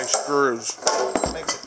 and screws. Makes it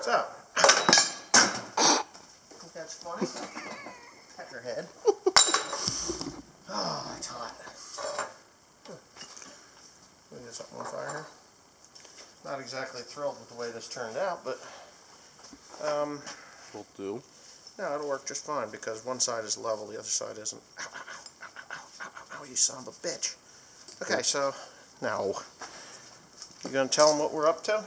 So, think that's funny? Pat your head. Oh, it's hot. Let me get something on fire here. Not exactly thrilled with the way this turned out, but Will do. no, it'll work just fine because one side is level, the other side isn't. Ow, ow, ow, ow, ow, ow, ow, you son of a bitch. Okay, so now you gonna tell them what we're up to?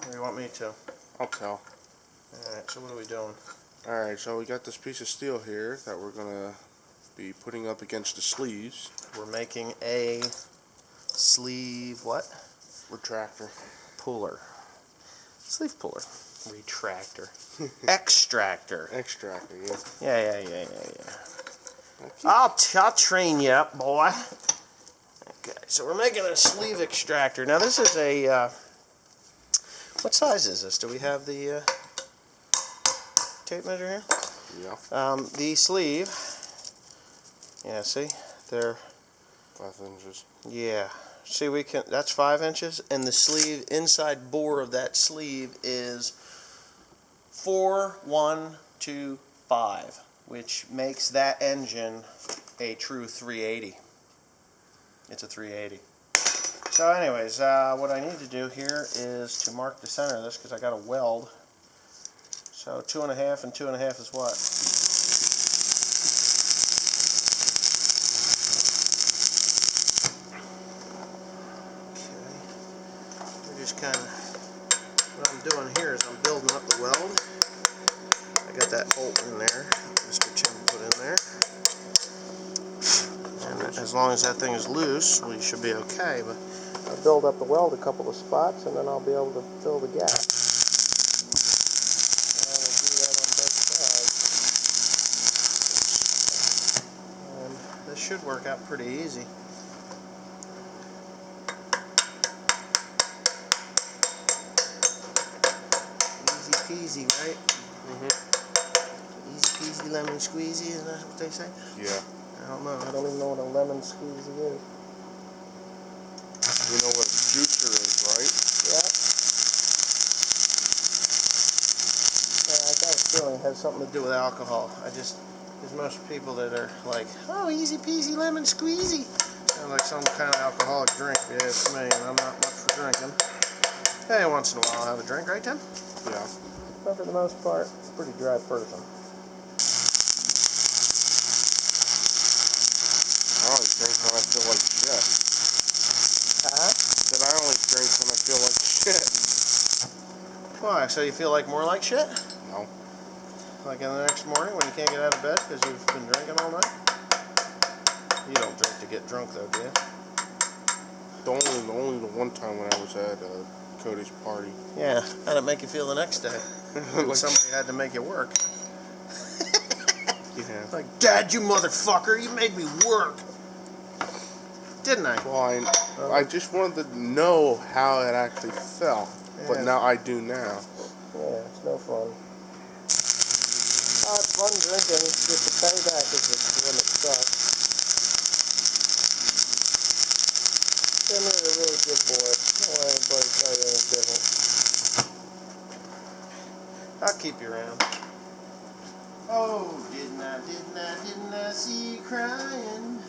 Or do you want me to? I'll tell. Alright, so what are we doing? Alright, so we got this piece of steel here that we're gonna be putting up against the sleeves. We're making a sleeve, what? Retractor. Puller. Sleeve puller. Retractor. Extractor. Extractor, yeah. Yeah. I'll train you up, boy. Okay, so we're making a sleeve extractor. Now this is a, what size is this? Do we have the tape measure here? Yeah. The sleeve, yeah, see? They're, 5 inches. yeah. See, we can, that's 5 inches, and the sleeve, inside bore of that sleeve is 4.125, which makes that engine a true 380. It's a 380. So anyways, what I need to do here is to mark the center of this because I got a weld. So 2.5 and 2.5 is what? Kind of what I'm doing here is I'm building up the weld. I got that bolt in there, Mr. Tim put in there, and as long as that thing is loose, we should be okay. But I'll build up the weld a couple of spots, and then I'll be able to fill the gap. And I will do that on both sides. And this should work out pretty easy. Easy, right? Easy peasy lemon squeezy, is that what they say? Yeah. I don't know. I don't even know what a lemon squeezy is. You know what a juicer is, right? Yeah. Yeah, I got a feeling it has something to do with alcohol. There's most people that are like, oh, easy peasy lemon squeezy. Sounds like some kind of alcoholic drink, if you ask me, and I'm not much for drinking. Hey, once in a while I'll have a drink, right, Tim? Yeah. But for the most part, it's a pretty dry person. I only drink when I feel like shit. Huh? Said I only drink when I feel like shit. Why? So you feel like more like shit? No. Like in the next morning when you can't get out of bed because you've been drinking all night? You don't drink to get drunk though, do you? Only the one time when I was at Cody's party. Yeah. How'd it make you feel the next day? Like, Somebody had to make you work. yeah. Like, Dad, you motherfucker, you made me work. Didn't I? Well, I just wanted to know how it actually felt. Yeah. But now I do now. Yeah, it's no fun. Oh, it's fun drinking. Just the payback is when it sucks. Tim's a really good boy. Don't let anybody tell you anything different. I'll keep you around. Oh, didn't I see you crying?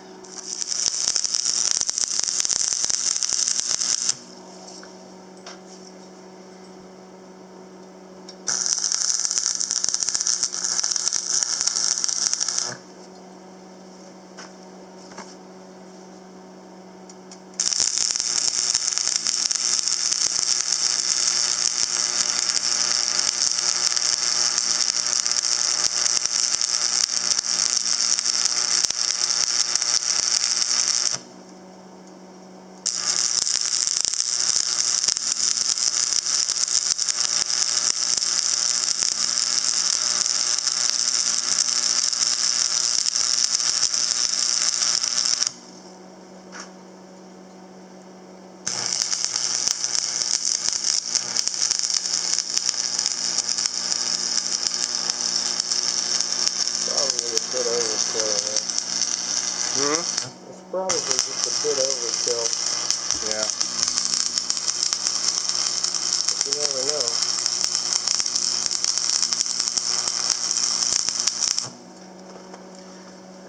You never know.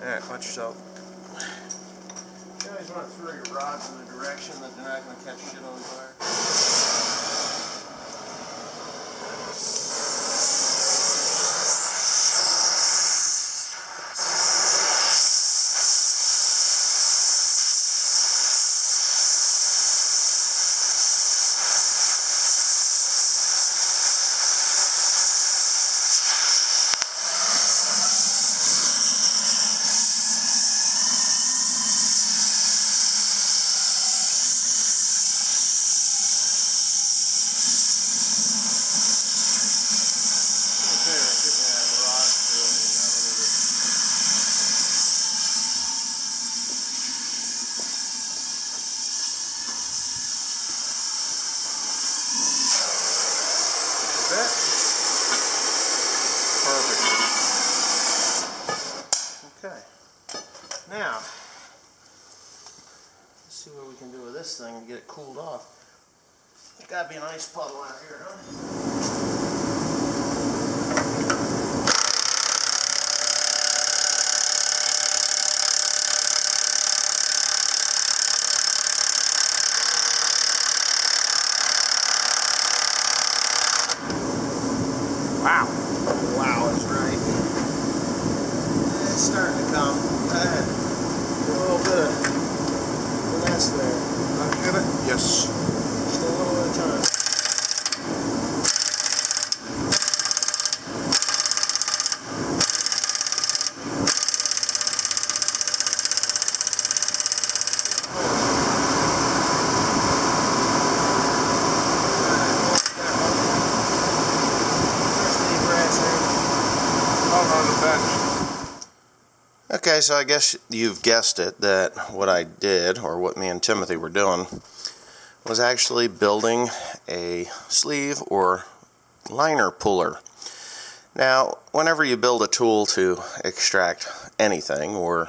Alright, watch yourself. You always want to throw your rods in the direction that they're not going to catch shit on fire. Perfect. Okay. Now, let's see what we can do with this thing and get it cooled off. It's got to be an ice puddle out here, huh? Wow. Wow, it's right. It's starting to come. Go ahead. Do a little bit of finesse there. Get it? Yes. Just a little at a time. On the bench. Okay, so I guess you've guessed it, that what I did, or what me and Timothy were doing, was actually building a sleeve or liner puller. Now, whenever you build a tool to extract anything or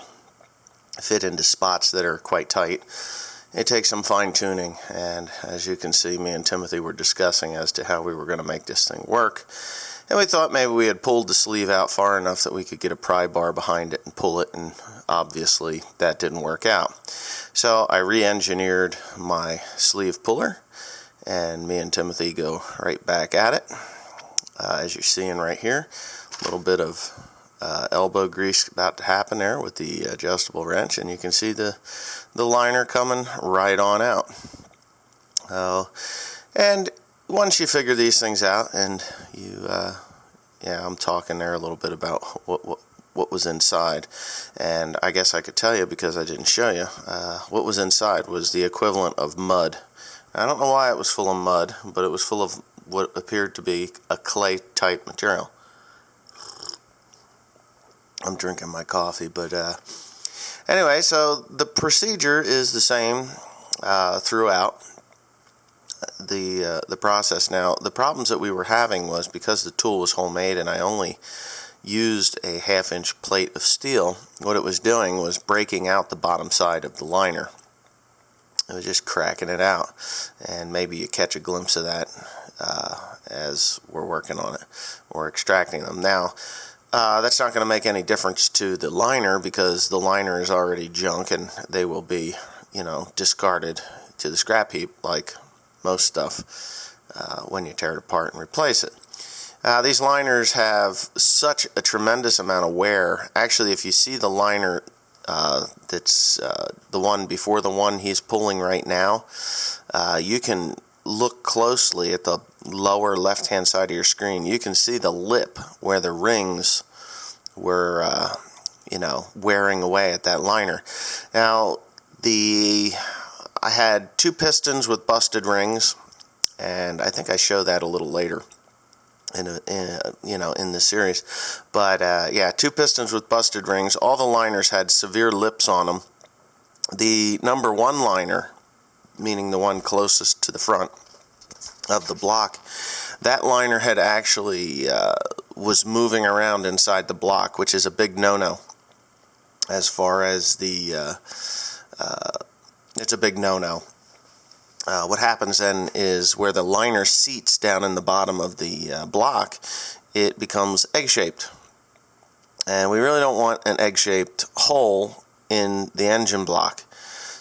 fit into spots that are quite tight, it takes some fine-tuning, and as you can see, me and Timothy were discussing as to how we were going to make this thing work. And we thought maybe we had pulled the sleeve out far enough that we could get a pry bar behind it and pull it, and obviously that didn't work out. So I re-engineered my sleeve puller, and me and Timothy go right back at it. As you're seeing right here, a little bit of elbow grease about to happen there with the adjustable wrench, and you can see the liner coming right on out. And once you figure these things out, and you, I'm talking there a little bit about what was inside, and I guess I could tell you because I didn't show you. What was inside was the equivalent of mud. I don't know why it was full of mud, but it was full of what appeared to be a clay-type material. I'm drinking my coffee, but anyway, so the procedure is the same throughout the process. Now, the problems that we were having was because the tool was homemade and I only used a 1/2-inch plate of steel, what it was doing was breaking out the bottom side of the liner. It was just cracking it out, and maybe you catch a glimpse of that as we're working on it or extracting them. Now, that's not going to make any difference to the liner because the liner is already junk and they will be, discarded to the scrap heap like most stuff when you tear it apart and replace it. These liners have such a tremendous amount of wear. Actually, if you see the liner that's the one before the one he's pulling right now, you can look closely at the lower left-hand side of your screen. You can see the lip where the rings were, wearing away at that liner. Now, I had 2 pistons with busted rings, and I think I show that a little later in the series. But 2 pistons with busted rings. All the liners had severe lips on them. The number 1 liner, meaning the one closest to the front of the block, that liner had actually was moving around inside the block, which is a big no-no as far as the it's a big no-no what happens then is where the liner seats down in the bottom of the block, it becomes egg-shaped. And we really don't want an egg-shaped hole in the engine block.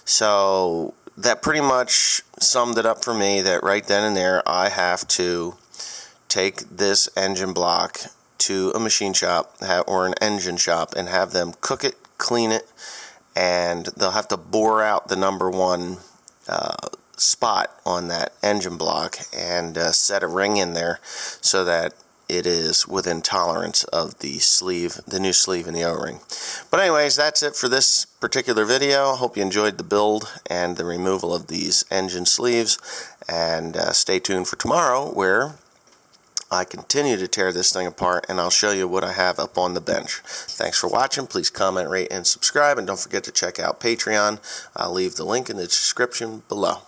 So that pretty much summed it up for me, that right then and there I have to take this engine block to a machine shop or an engine shop and have them cook it, clean it, and they'll have to bore out the number one spot on that engine block and set a ring in there so that it is within tolerance of the sleeve, the new sleeve in the O-ring. But anyways, that's it for this particular video. I hope you enjoyed the build and the removal of these engine sleeves, and stay tuned for tomorrow where I continue to tear this thing apart and I'll show you what I have up on the bench. Thanks for watching. Please comment, rate, and subscribe, and don't forget to check out Patreon. I'll leave the link in the description below.